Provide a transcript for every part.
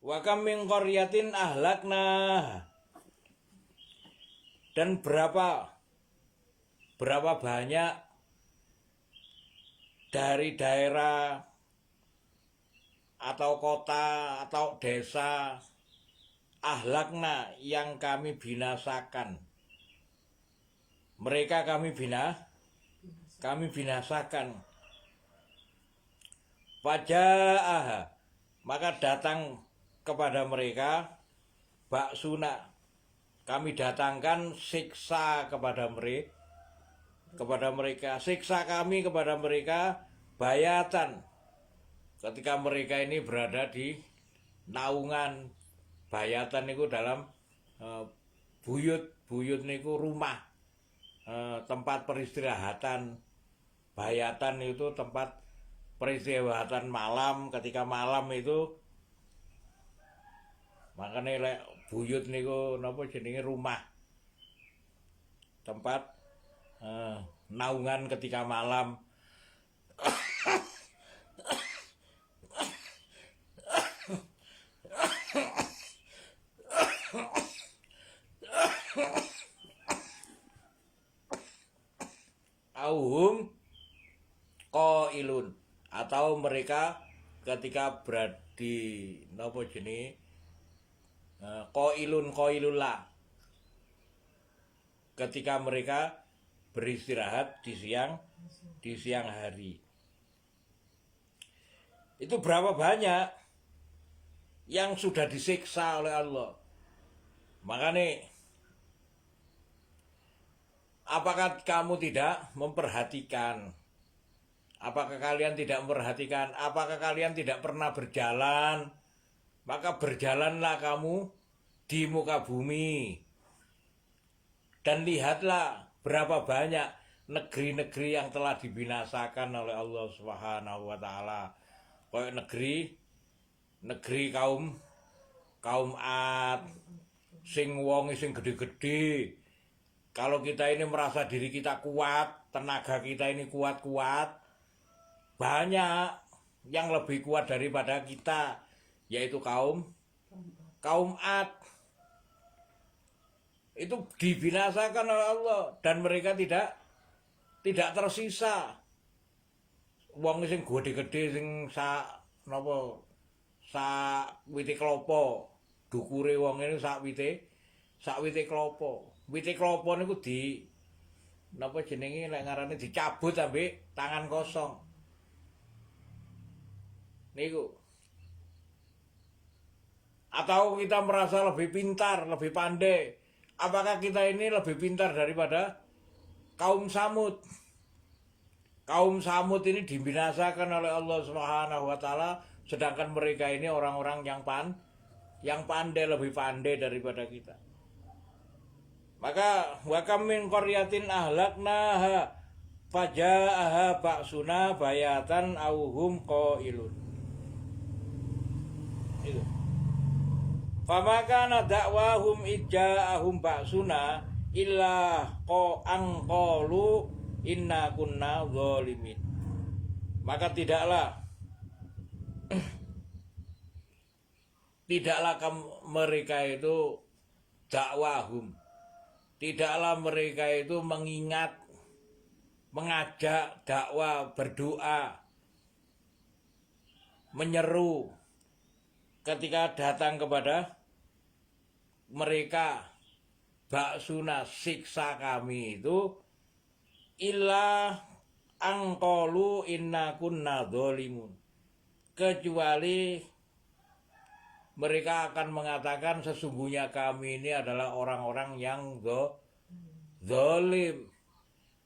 Wa kam min qaryatin ahlakna, dan berapa banyak dari daerah atau kota atau desa ahlakna yang kami binasakan. Mereka kami binasakan. Faja'aha, maka datang kepada mereka baksuna, kami datangkan siksa kepada mereka, siksa kami kepada mereka bayatan, ketika mereka ini berada di naungan. Bayatan niku dalam buyut niku rumah, tempat peristirahatan. Bayatan itu tempat peristirahatan malam, ketika malam itu makanya lek buyut niku napa jenenge rumah, tempat naungan ketika malam. Auhum qailun, atau mereka ketika berada di napa jenenge qailullah, ketika mereka beristirahat di siang hari. Itu berapa banyak yang sudah disiksa oleh Allah. Makanya apakah kamu tidak memperhatikan? Apakah kalian tidak memperhatikan? Apakah kalian tidak pernah berjalan? Maka berjalanlah kamu di muka bumi dan lihatlah berapa banyak negeri-negeri yang telah dibinasakan oleh Allah Subhanahu wa taala. Kayak negeri kaum Ad, sing wong sing gede-gede. Kalau kita ini merasa diri kita kuat, tenaga kita ini kuat-kuat, banyak yang lebih kuat daripada kita, yaitu kaum Ad. Itu dibinasakan oleh Allah dan mereka tidak tersisa. Wong sing gede-gede sing sak wite klopo, dukure wong ini sak wite klopo. Wite klopo niku di napa jenenge lek ngarane dicabut ambek tangan kosong. Niku. Atau kita merasa lebih pintar, lebih pandai. Apakah kita ini lebih pintar daripada kaum Samud? Kaum Samud ini dibinasakan oleh Allah Subhanahu wa taala, sedangkan mereka ini orang-orang yang pandai, lebih pandai daripada kita. Maka wa kam min qaryatin ahlaknaha faja'aha ba'suna bayatan auhum qailun. Itu. Famakana da'wahum ijja'ahum ba'suna illa qalu inna kunna zalimin. Maka tidaklah mereka itu dakwahum, tidaklah mereka itu mengajak dakwah, berdoa, menyeru ketika datang kepada mereka baksuna, siksa kami itu, illa angqalu inna kunna zalimun, kecuali mereka akan mengatakan sesungguhnya kami ini adalah orang-orang yang zalim.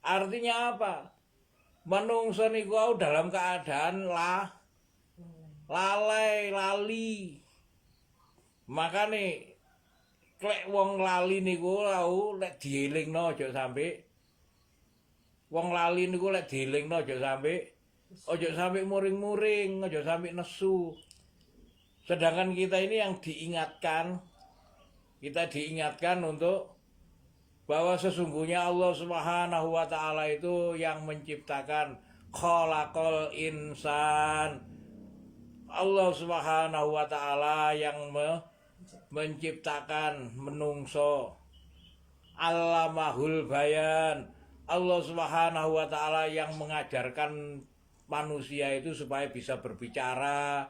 Artinya apa? Manungsa niku dalam keadaan lali. Makane klek wong lali niku lek dielingno aja sampe. Wong lali niku lek dielingno aja sampe muring-muring, aja sampe nesu. Sedangkan kita ini yang diingatkan untuk bahwa sesungguhnya Allah Subhanahu wa taala itu yang menciptakan khalaqal insan. Allah Subhanahu wa taala yang menciptakan menungso. Allamahul bayan. Allah Subhanahu wa taala yang mengajarkan manusia itu supaya bisa berbicara,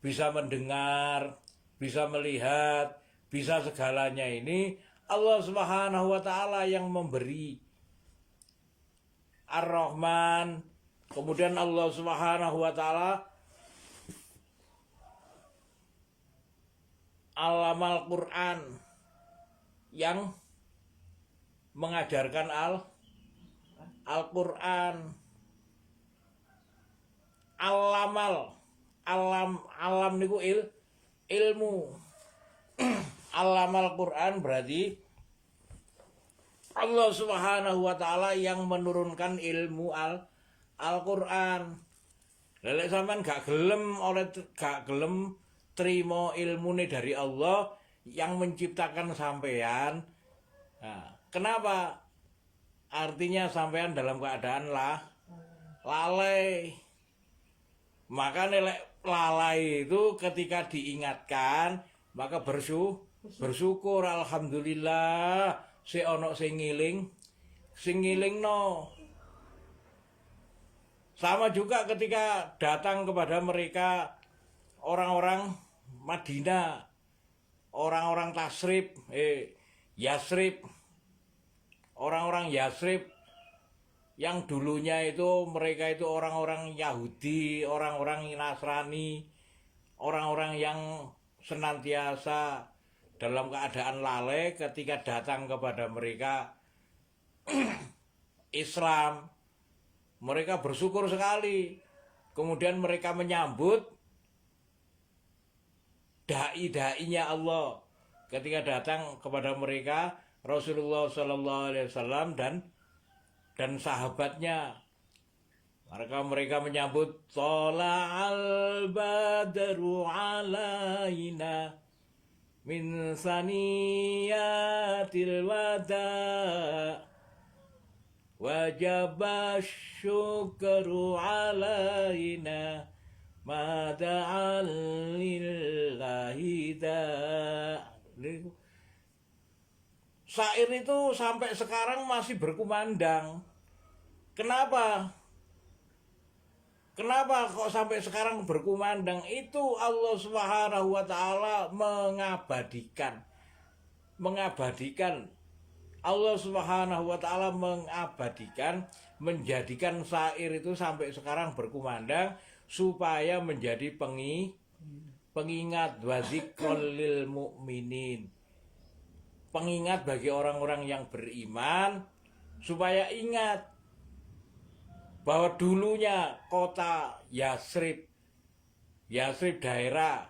bisa mendengar, bisa melihat, bisa segalanya ini Allah Subhanahu wa taala yang memberi. Ar-Rahman. Kemudian Allah Subhanahu wa taala Allamal Quran yang mengajarkan Al-Quran. Alam niku ilmu. Allamal Quran berarti Allah Subhanahu wa taala yang menurunkan ilmu Al-Quran. Lelek sampean gak gelem terima ilmune dari Allah yang menciptakan sampean. Nah, kenapa? Artinya sampean dalam keadaan lalai. Maka nilai lalai itu ketika diingatkan maka bersyukur alhamdulillah si ono sing ngiling no. Sama juga ketika datang kepada mereka orang-orang Madinah, orang-orang Yasrib, orang-orang Yasrib yang dulunya itu mereka itu orang-orang Yahudi, orang-orang Nasrani, orang-orang yang senantiasa dalam keadaan lalai ketika datang kepada mereka Islam, mereka bersyukur sekali. Kemudian mereka menyambut dai-dainya Allah ketika datang kepada mereka Rasulullah Sallallahu Alaihi Wasallam dan sahabatnya. Mereka menyambut Tola'al badru alaina min saniyatil wada wajaba syukru alaina mada'al lillahi Syair itu sampai sekarang masih berkumandang. Kenapa? Kenapa kok sampai sekarang berkumandang? Itu Allah Subhanahu wa taala mengabadikan. Allah Subhanahu wa taala mengabadikan, menjadikan syair itu sampai sekarang berkumandang supaya menjadi pengingat wa dzikrul lil mukminin. Pengingat bagi orang-orang yang beriman supaya ingat bahwa dulunya kota Yasrib daerah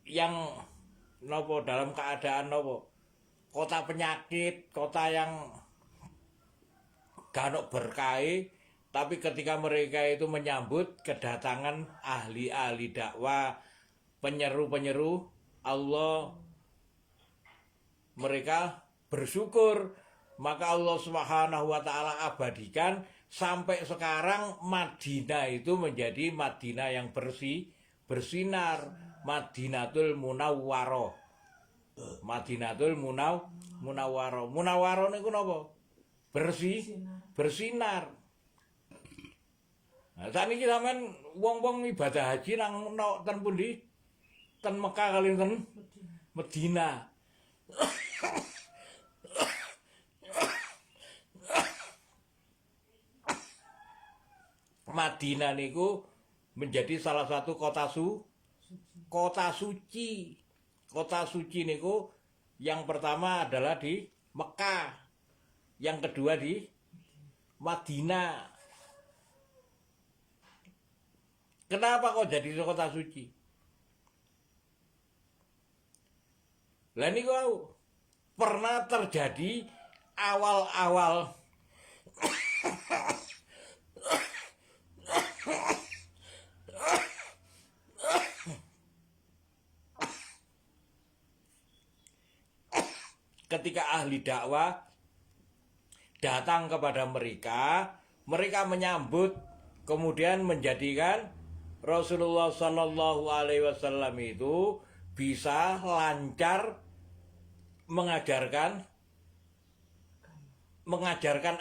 yang dalam keadaan kota penyakit, kota yang gak berkahi, tapi ketika mereka itu menyambut kedatangan ahli-ahli dakwah, penyeru-penyeru Allah, mereka bersyukur. Maka Allah Subhanahu wa taala abadikan sampai sekarang Madinah itu menjadi Madinah yang bersinar, Madinatul Munawwarah. Madinatul Munawwarah. Munawwarah niku napa? Bersinar. Nah, sakniki sampean wong-wong ibadah haji nang ten pundi? Ten Mekah kali ten Madinah. Madinah niku menjadi salah satu kota suci. Kota suci niku yang pertama adalah di Mekah, yang kedua di Madinah. Kenapa kok jadi kota suci? Lah niku pernah terjadi awal-awal ketika ahli dakwah datang kepada mereka menyambut, kemudian menjadikan Rasulullah Shallallahu Alaihi Wasallam itu bisa lancar mengajarkan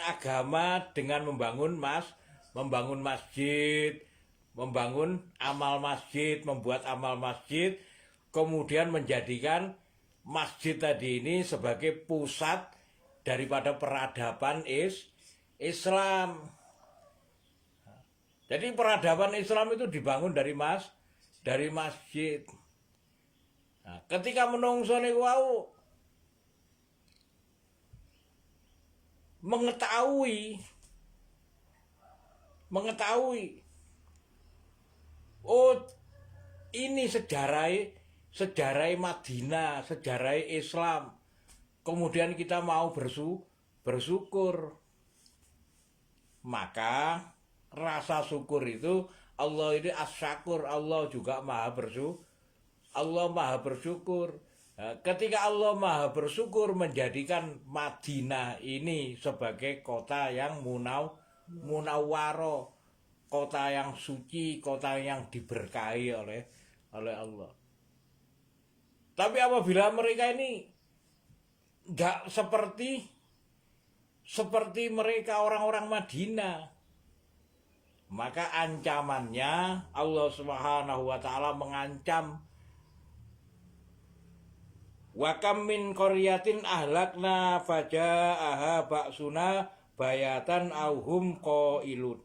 agama dengan membangun masjid, membangun amal masjid, membuat amal masjid, kemudian menjadikan masjid tadi ini sebagai pusat daripada peradaban Islam. Jadi peradaban Islam itu dibangun dari masjid. Nah, ketika menungso niku wau mengetahui oh ini sejarah Madinah, sejarah Islam. Kemudian kita mau bersyukur. Maka rasa syukur itu Allah ini as-syakur, Allah juga maha bersyukur. Nah, ketika Allah maha bersyukur menjadikan Madinah ini sebagai kota yang munawwaro, kota yang suci, kota yang diberkahi oleh Allah. Tapi apabila mereka ini enggak seperti mereka orang-orang Madinah, maka ancamannya Allah Subhanahu wa taala mengancam, wa kam min qaryatin ahlakna fajaaha ba'suna bayatan auhum qailun.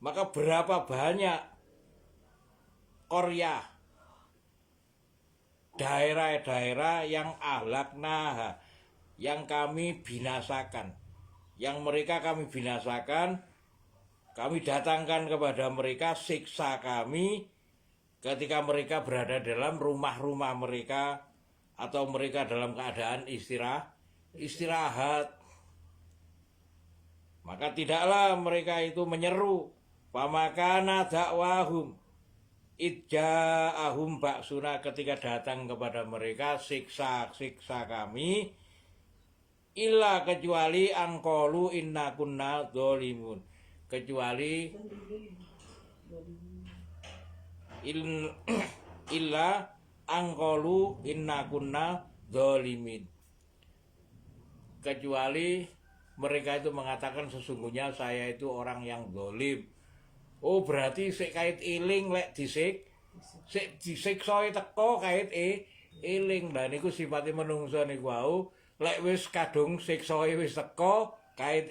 Maka berapa banyak qaryah, daerah-daerah yang ahlakna, yang kami binasakan, yang mereka kami binasakan. Kami datangkan kepada mereka siksa kami ketika mereka berada dalam rumah-rumah mereka atau mereka dalam keadaan istirahat. Maka tidaklah mereka itu menyeru, pamakana dakwahum idja'ahum ba'suna, ketika datang kepada mereka siksa kami, illa kecuali angkolu inna kunna dzalimun, kecuali illa angkolu inna kunna dzalimin, kecuali mereka itu mengatakan sesungguhnya saya itu orang yang zalim. Oh berarti sik kait iling lek disiksa teko kait iling. Lah niku sifate menungso niku wau, lek wis kadung siksae wis teko kait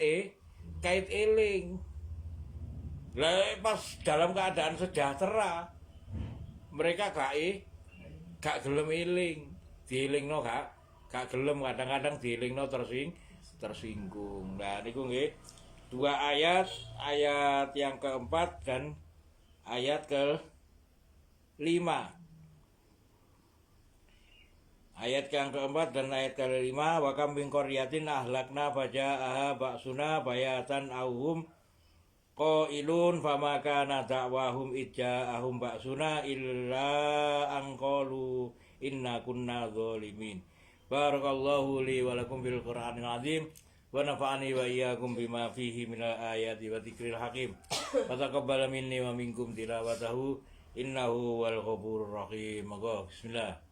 iling. Lah pas dalam keadaan sejahtera mereka gak gelem iling, diilingno gak gelem, kadang-kadang diilingno tersinggung. Nah niku nggih dua ayat yang keempat dan ayat kelima. Ayat yang keempat dan ayat kelima, wa kam min qaryatin ahlakna fajaaha ba'suna bayatan auhum qailun fama kana da'wahum idja'ahum ba'suna illa anqalu inna kunna dzalimin. Barakallahu li wa lakum bil Qur'anil azim wa nafa'ani wa iyyakum bima fihi minal ayati wa dzikril hakim. Wa taqabbal minni wa minkum tilawatahu innahu wal ghafurur rahim. Bismillah.